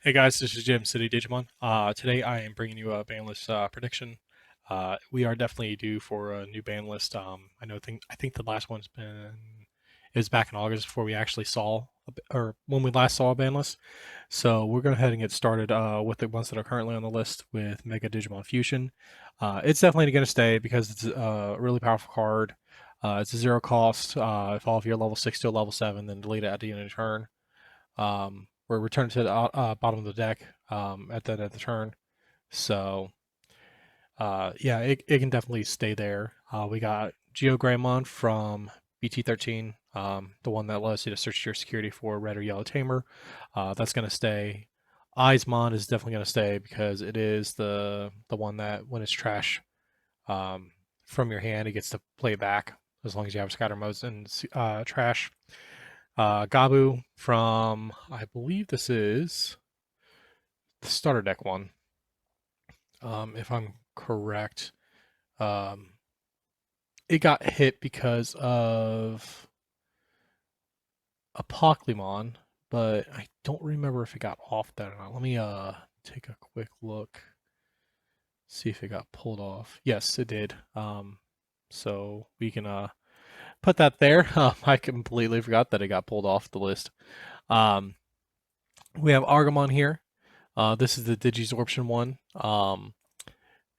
Hey guys, this is Jim City Digimon. Today I am bringing you a ban list prediction. We are definitely due for a new ban list. I think the last one's been it was back in August before we actually saw or when we last saw a ban list. So we're going to head and get started with the ones that are currently on the list with Mega Digimon Fusion. It's definitely going to stay because it's a really powerful card. It's a zero cost. If all of your level 6 to a level 7, then delete it at the end of the turn. We're returned to the bottom of the deck at the end of the turn. So yeah, it can definitely stay there. We got Geogramon from BT13, the one that allows you to search your security for red or yellow tamer. That's going to stay. Eismon is definitely going to stay because it is the one that when it's trash from your hand, it gets to play back as long as you have scatter modes and trash. Gabu from, I believe this is the starter deck one, if I'm correct. Um, it got hit because of Apoclymon, but I don't remember if it got off that or not. Let me take a quick look, see if it got pulled off. Yes, it did. So we can put that there. I completely forgot that it got pulled off the list. Um, we have Argamon here. This is the Digisorption one.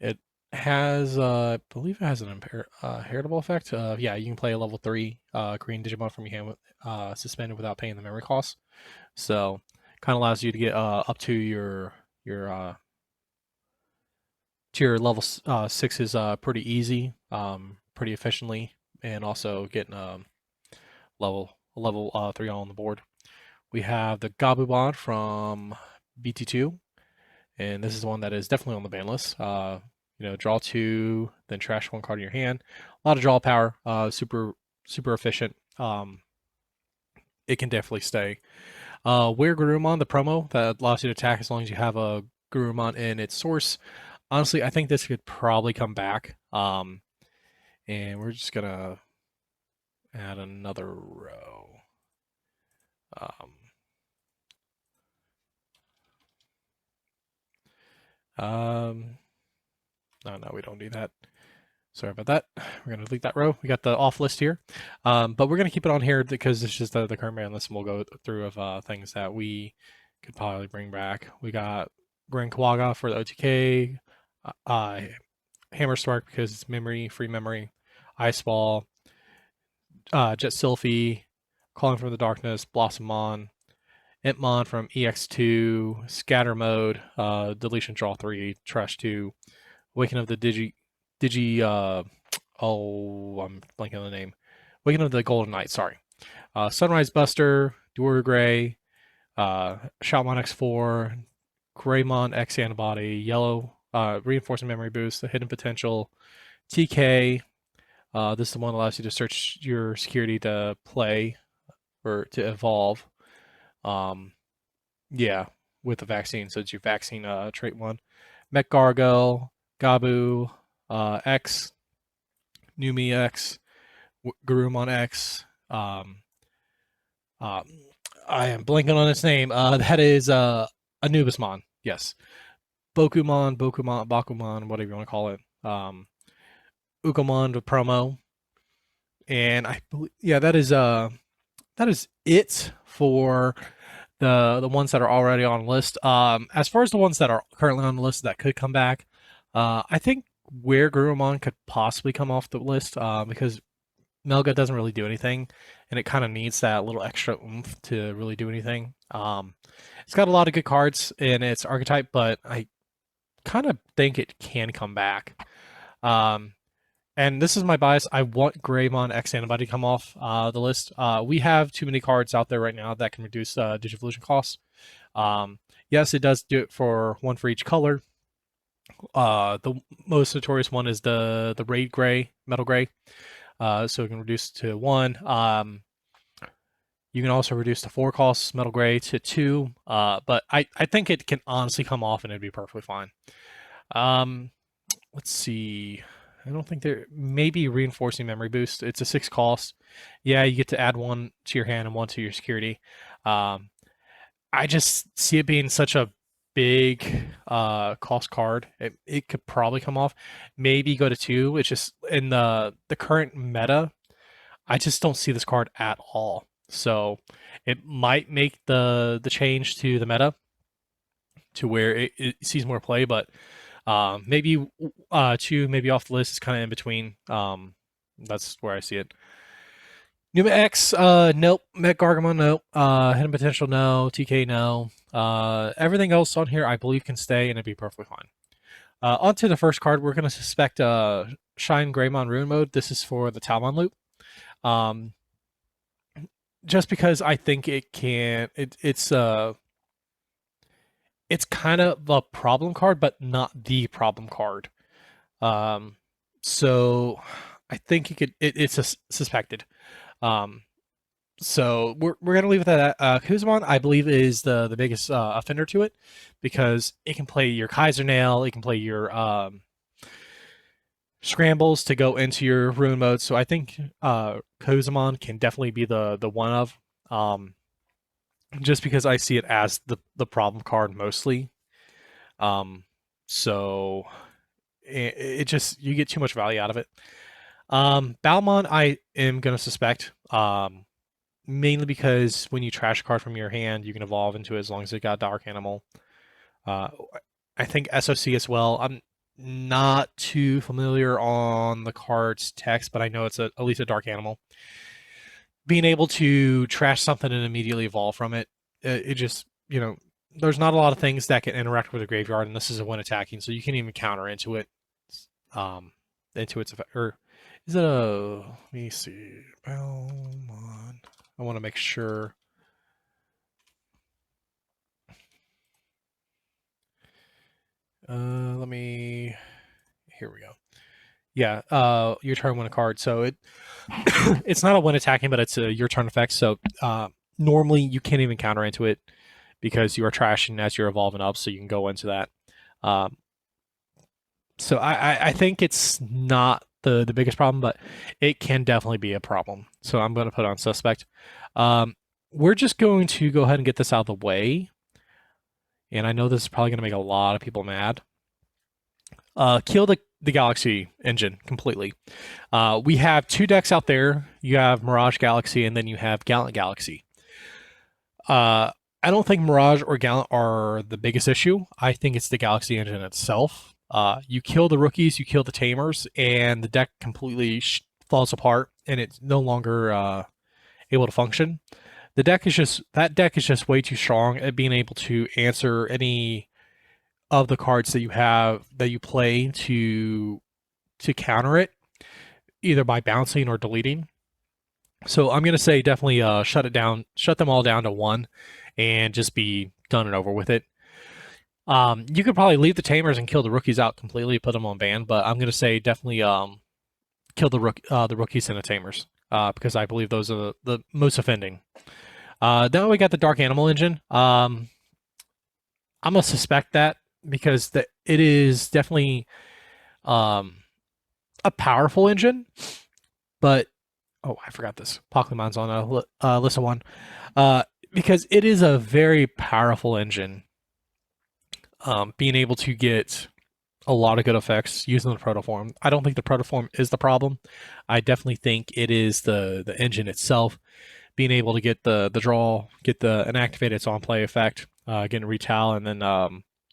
It has, I believe it has an heritable effect. Yeah, you can play a level 3 green Digimon from your hand suspended without paying the memory cost. So, kind of allows you to get up your to your level 6s pretty easy, pretty efficiently, and also getting level 3 on the board. We have the Gabubon from BT2, and this is one that is definitely on the ban list. Draw two, then trash one card in your hand. A lot of draw power, super efficient. It can definitely stay. Wear Garurumon, the promo that allows you to attack as long as you have a Garurumon in its source. Honestly, I think this could probably come back. And we're just gonna add another row. Um, um, no, we don't do that. Sorry about that. We're going to delete that row. We got the off list here. But we're going to keep it on here because it's just the current ban list, and we'll go through of things that we could probably bring back. We got Grand Kawaga for the OTK, Hammer Spark because it's free memory, Ice Ball, Jet Sylphie, Calling from the Darkness, Blossomon, Entmon from EX2, Scatter Mode, Deletion Draw 3, Trash 2, Waking of the Digi I'm blanking on the name. Waking of the Golden Knight, sorry. Sunrise Buster, Dwarf Gray, Shoutmon X4, Greymon X Antibody, Yellow, Reinforcing Memory Boost, the Hidden Potential, TK. This is the one that allows you to search your security to play or to evolve. Um, yeah, with the vaccine. So it's your vaccine trait one. Mech Gargoyle, Gabu, X, Numi X, Garurumon X. Um, uh, I am blanking on its name. That is Anubismon. Yes, Bakumon, whatever you want to call it. Ukomon the promo, and I believe yeah, that is it for the ones that are already on the list. As far as the ones that are currently on the list that could come back, I think where Gurumon could possibly come off the list because Melga doesn't really do anything, and it kind of needs that little extra oomph to really do anything. It's got a lot of good cards in its archetype, but I kind of think it can come back. Um, and this is my bias. I want Greymon X Antibody to come off the list. We have too many cards out there right now that can reduce Digivolution costs. Yes, it does do it for one for each color. The most notorious one is the Raid Gray, Metal Gray. So it can reduce to one. You can also reduce the 4 costs Metal Gray to 2. But I think it can honestly come off and it'd be perfectly fine. Let's see. I don't think there maybe reinforcing memory boost. It's a 6 cost. Yeah, you get to add one to your hand and one to your security. Um, I just see it being such a big cost card. It could probably come off. Maybe go to 2. It's just in the current meta, I just don't see this card at all. So it might make the change to the meta to where it sees more play, but maybe 2, maybe off the list is kind of in between. That's where I see it. Numa X, nope. Met Gargamon, nope. Hidden Potential, no. TK, no. Everything else on here, I believe, can stay and it'd be perfectly fine. On to the first card, we're going to suspect Shine Greymon Rune Mode. This is for the Talmon loop. Just because I think it can, it's kind of a problem card, but not the problem card. So I think it's a suspected. So we're gonna leave it at that. Kuzumon, I believe, is the biggest offender to it because it can play your Kaiser Nail, it can play your scrambles to go into your rune mode. So I think Kuzumon can definitely be the one of, just because I see it as the problem card mostly. So it just, you get too much value out of it. Balmon, I am gonna suspect. Mainly because when you trash a card from your hand, you can evolve into it as long as it got Dark Animal. I think SOC as well. I'm not too familiar on the card's text, but I know it's at least a Dark Animal. Being able to trash something and immediately evolve from it, it just, there's not a lot of things that can interact with the graveyard, and this is a when attacking, so you can even counter into it. Into its effect, or is it a? Let me see. Balmon. I want to make sure. Let me. Here we go. Yeah. Your turn when a card. So it it's not a when attacking, but it's a your turn effect. So normally you can't even counter into it because you are trashing as you're evolving up. So you can go into that. So I think it's not the biggest problem, but it can definitely be a problem. So I'm going to put on suspect. We're just going to go ahead and get this out of the way. And I know this is probably going to make a lot of people mad. Kill the Galaxy engine completely. We have 2 decks out there. You have Mirage Galaxy, and then you have Gallant Galaxy. I don't think Mirage or Gallant are the biggest issue. I think it's the Galaxy engine itself. You kill the rookies, you kill the tamers, and the deck completely falls apart, and it's no longer able to function. That deck is just way too strong at being able to answer any of the cards that you play to counter it, either by bouncing or deleting. So I'm gonna say definitely shut them all down to 1, and just be done and over with it. You could probably leave the tamers and kill the rookies out completely, put them on ban, but I'm gonna say definitely kill the rookies and the tamers, because I believe those are the most offending. Then we got the Dark Animal engine. I'm gonna suspect that because it is definitely a powerful engine, but I forgot this. Pokemon's on a list of 1, because it is a very powerful engine. Being able to get a lot of good effects using the protoform. I don't think the protoform is the problem. I definitely think it is the engine itself. Being able to get the draw, get an activate its on play effect, getting Retal, and then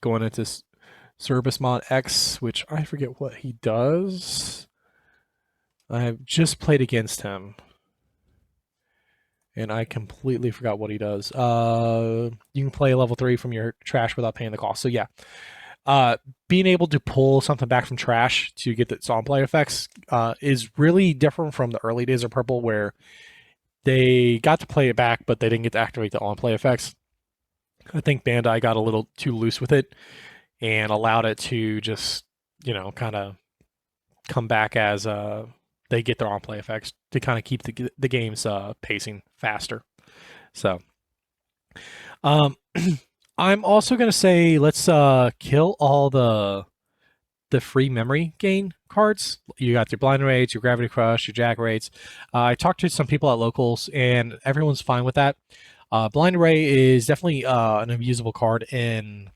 going into Servicemon X, which I forget what he does. I've just played against him, and I completely forgot what he does. You can play level 3 from your trash without paying the cost. So yeah, being able to pull something back from trash to get its on play effects is really different from the early days of Purple, where they got to play it back, but they didn't get to activate the on play effects. I think Bandai got a little too loose with it and allowed it to just, kind of come back as they get their on play effects to kind of keep the game's pacing faster. So, I'm also going to say let's kill all the free memory gain cards. You got your Blind Raids, your Gravity Crush, your Jag Raids. I talked to some people at locals, and everyone's fine with that. Blind Ray is definitely an unusable card in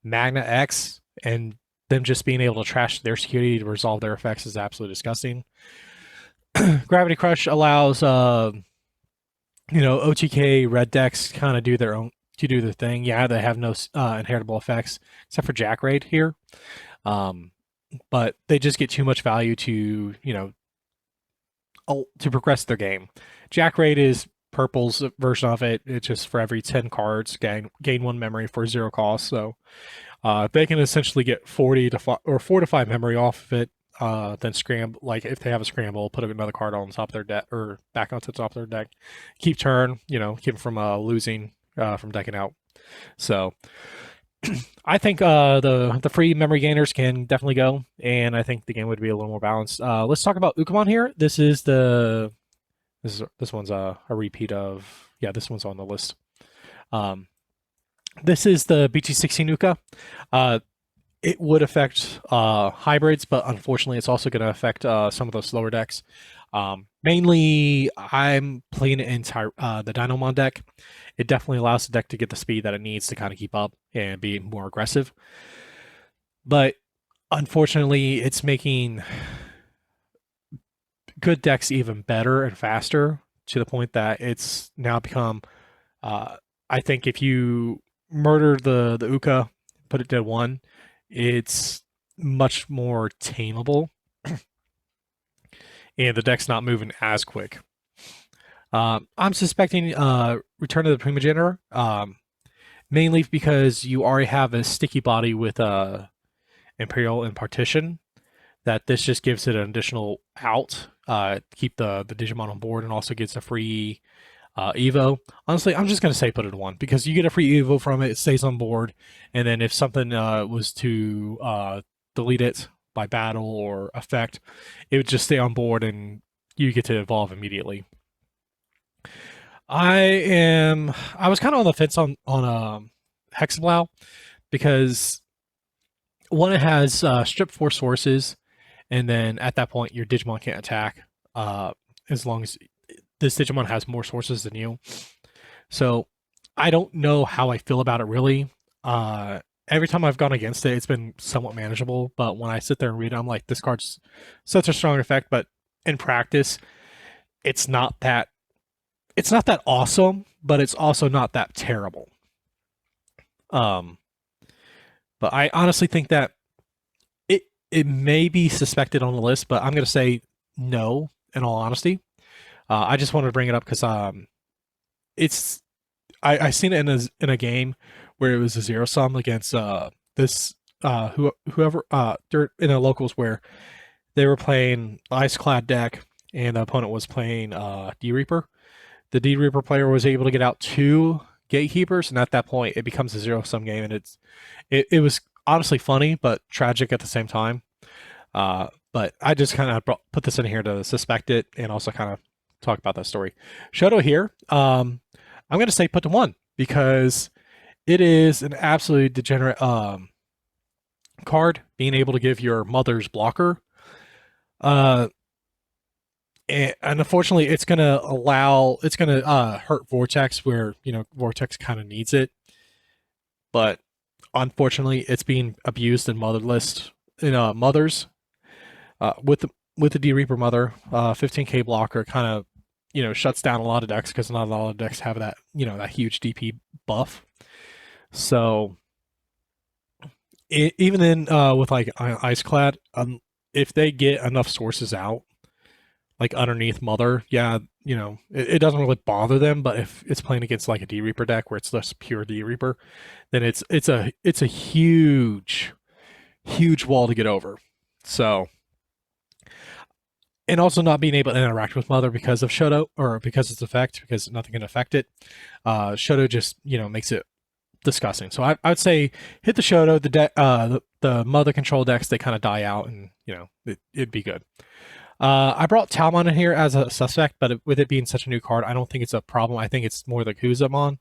Magna X, and them just being able to trash their security to resolve their effects is absolutely disgusting. Gravity Crush allows OTK red decks kind of do their own to do their thing. Yeah, they have no inheritable effects except for Jack Raid here, um, but they just get too much value to to progress their game. Jack Raid is purple's version of it. It's just for every 10 cards gain one memory for 0 cost. So they can essentially get 40 to 5, or 4 to 5 memory off of it. Then scramble, like if they have a scramble, put another card on top of their deck or back onto the top of their deck. Keep turn, keep them from losing, from decking out. So I think the free memory gainers can definitely go, and I think the game would be a little more balanced. Let's talk about Ukamon here. This one's a repeat of, yeah, this one's on the list. This is the BT16 Uka. It would affect hybrids, but unfortunately, it's also going to affect some of those slower decks. Mainly, I'm playing it in the Dynamon deck. It definitely allows the deck to get the speed that it needs to kind of keep up and be more aggressive. But unfortunately, it's making good decks even better and faster to the point that it's now become. I think if you murder the Uka, put it to 1, it's much more tameable, and the deck's not moving as quick. I'm suspecting Return of the Primogenitor, mainly because you already have a sticky body with Imperial and Partition, that this just gives it an additional out, keep the Digimon on board, and also gets a free Evo. Honestly, I'm just going to say put it in 1 because you get a free Evo from it. It stays on board, and then if something was to delete it by battle or effect, it would just stay on board, and you get to evolve immediately. I was kind of on the fence on Hexablow because one, it has strip 4 sources, and then at that point your Digimon can't attack as long as this Digimon has more sources than you. So I don't know how I feel about it really. Every time I've gone against it, it's been somewhat manageable. But when I sit there and read it, I'm like, this card's such a strong effect. But in practice, it's not that awesome, but it's also not that terrible. But I honestly think that it may be suspected on the list, but I'm going to say no. In all honesty, I just wanted to bring it up because it's I seen it in a game where it was a 0-sum against this whoever in the locals where they were playing Ice Clad deck and the opponent was playing D Reaper. The D Reaper player was able to get out 2 gatekeepers, and at that point it becomes a 0-sum game, and it was honestly funny but tragic at the same time. But I just kind of put this in here to suspect it and also kind of talk about that story. Shoto here, I'm going to say put to 1 because it is an absolutely degenerate card, being able to give your mother's blocker. And unfortunately, it's going to hurt Vortex where, Vortex kind of needs it. But unfortunately, it's being abused in Mothers. With the D Reaper Mother, 15k blocker kind of shuts down a lot of decks because not a lot of decks have that that huge DP buff. So even in with like Iceclad, if they get enough sources out, like underneath Mother, yeah, it doesn't really bother them. But if it's playing against like a D Reaper deck where it's just pure D Reaper, then it's a huge wall to get over. So. And also not being able to interact with Mother because of Shoto, or because its effect, because nothing can affect it. Shoto just, makes it disgusting. So I would say hit the Shoto, the Mother control decks, they kind of die out, and, it'd be good. I brought Talmon in here as a suspect, but with it being such a new card, I don't think it's a problem. I think it's more the Kuzamon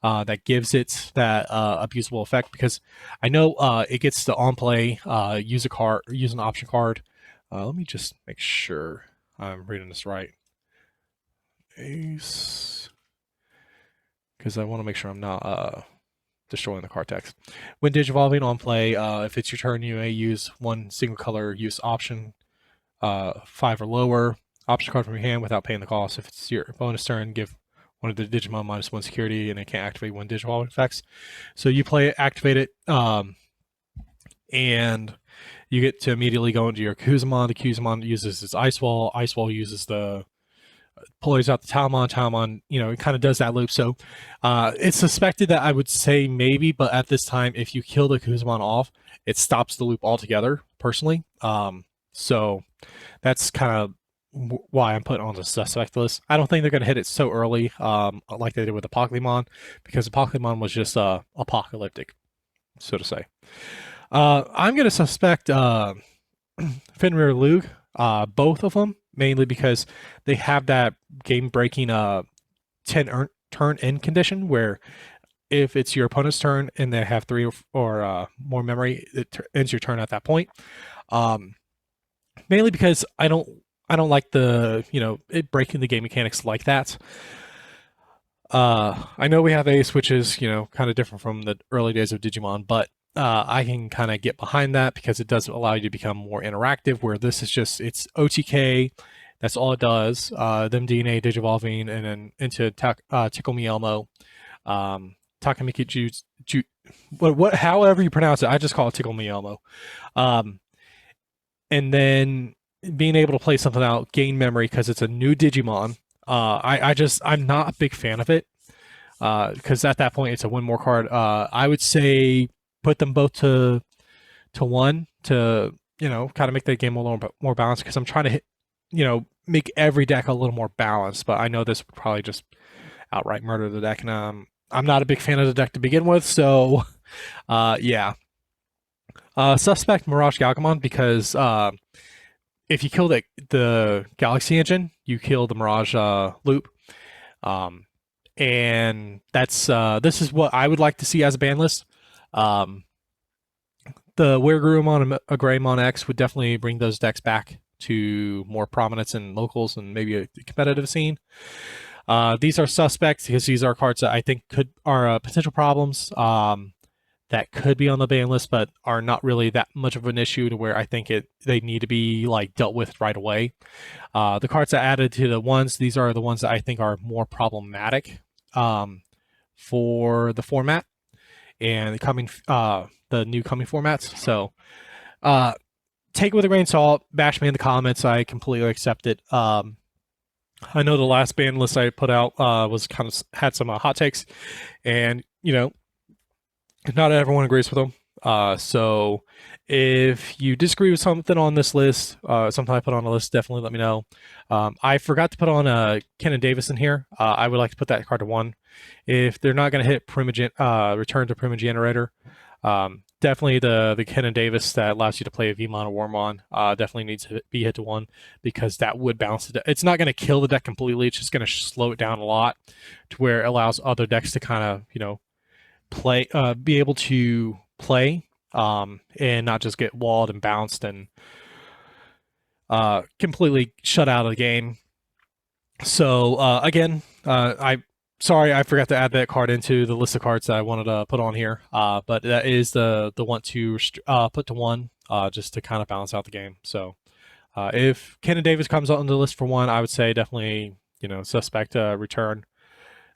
that gives it that abusable effect, because I know it gets to on play, use an option card. Let me just make sure I'm reading this right. Ace. because I want to make sure I'm not destroying the card text. When digivolving on play, if it's your turn, you may use one single color use option, 5 or lower option card from your hand without paying the cost. If it's your bonus turn, give one of the Digimon -1 security, and it can't activate when digivolving effects. So you play it, activate it, and you get to immediately go into your Kuzumon. The Kuzumon uses its Ice Wall. Ice Wall uses the pulls out the Talmon. Talmon, it kind of does that loop. So it's suspected that I would say maybe, but at this time, if you kill the Kuzumon off, it stops the loop altogether, personally. So that's kind of why I'm putting on the suspect list. I don't think they're going to hit it so early, like they did with the Pokemon, because the Pokemon was just apocalyptic, so to say. I'm going to suspect Fenrir Lug, both of them, mainly because they have that game-breaking 10 turn end condition where if it's your opponent's turn and they have 3 or more memory, it ends your turn at that point. Mainly because I don't like the it breaking the game mechanics like that. I know we have Ace, which is kind of different from the early days of Digimon, but I can kind of get behind that because it does allow you to become more interactive. Where this is just it's OTK, that's all it does. Them DNA digivolving and then into Tickle Me Elmo, Takamiki however you pronounce it. I just call it Tickle Me Elmo. And then being able to play something out, gain memory because it's a new Digimon. I'm not a big fan of it because at that point it's a win more card. I would say put them both to 1 to kind of make that game a little bit more balanced because I'm trying to hit make every deck a little more balanced. But I know this would probably just outright murder the deck, and I'm not a big fan of the deck to begin with. So yeah. Suspect Mirage Galgamon because if you kill the Galaxy engine, you kill the Mirage loop. And that's this is what I would like to see as a ban list. The Weregurumon and a Greymon X would definitely bring those decks back to more prominence in locals and maybe a competitive scene. These are suspects because these are cards that I think are potential problems. That could be on the ban list, but are not really that much of an issue to where I think they need to be dealt with right away. The cards I added to the ones, these are the ones that I think are more problematic for the format and the new coming formats. So take it with a grain of salt. Bash me in the comments. I completely accept it. I know the last ban list I put out was kind of had some hot takes, and not everyone agrees with them. So if you disagree with something on this list, something I put on the list, definitely let me know. I forgot to put on Ken and Davis in here. I would like to put that card to 1. If they're not going to hit Return to Primogenerator, definitely the Ken and Davis that allows you to play a Vmon or Warmon definitely needs to be hit to 1 because that would balance it. It's not going to kill the deck completely. It's just going to slow it down a lot to where it allows other decks to kind of, play, be able to play, and not just get walled and bounced and completely shut out of the game. So again, sorry I forgot to add that card into the list of cards that I wanted to put on here. But that is the want to put to 1 just to kind of balance out the game. So if Ken and Davis comes on the list for 1, I would say definitely suspect return.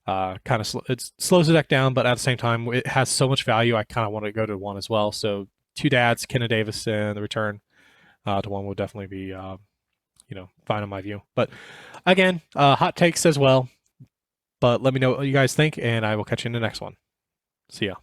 It slows the deck down, but at the same time, it has so much value. I kind of want to go to 1 as well. So 2 dads, Ken and Davis, and the return to 1 will definitely be, fine in my view. But again, hot takes as well. But let me know what you guys think, and I will catch you in the next one. See ya.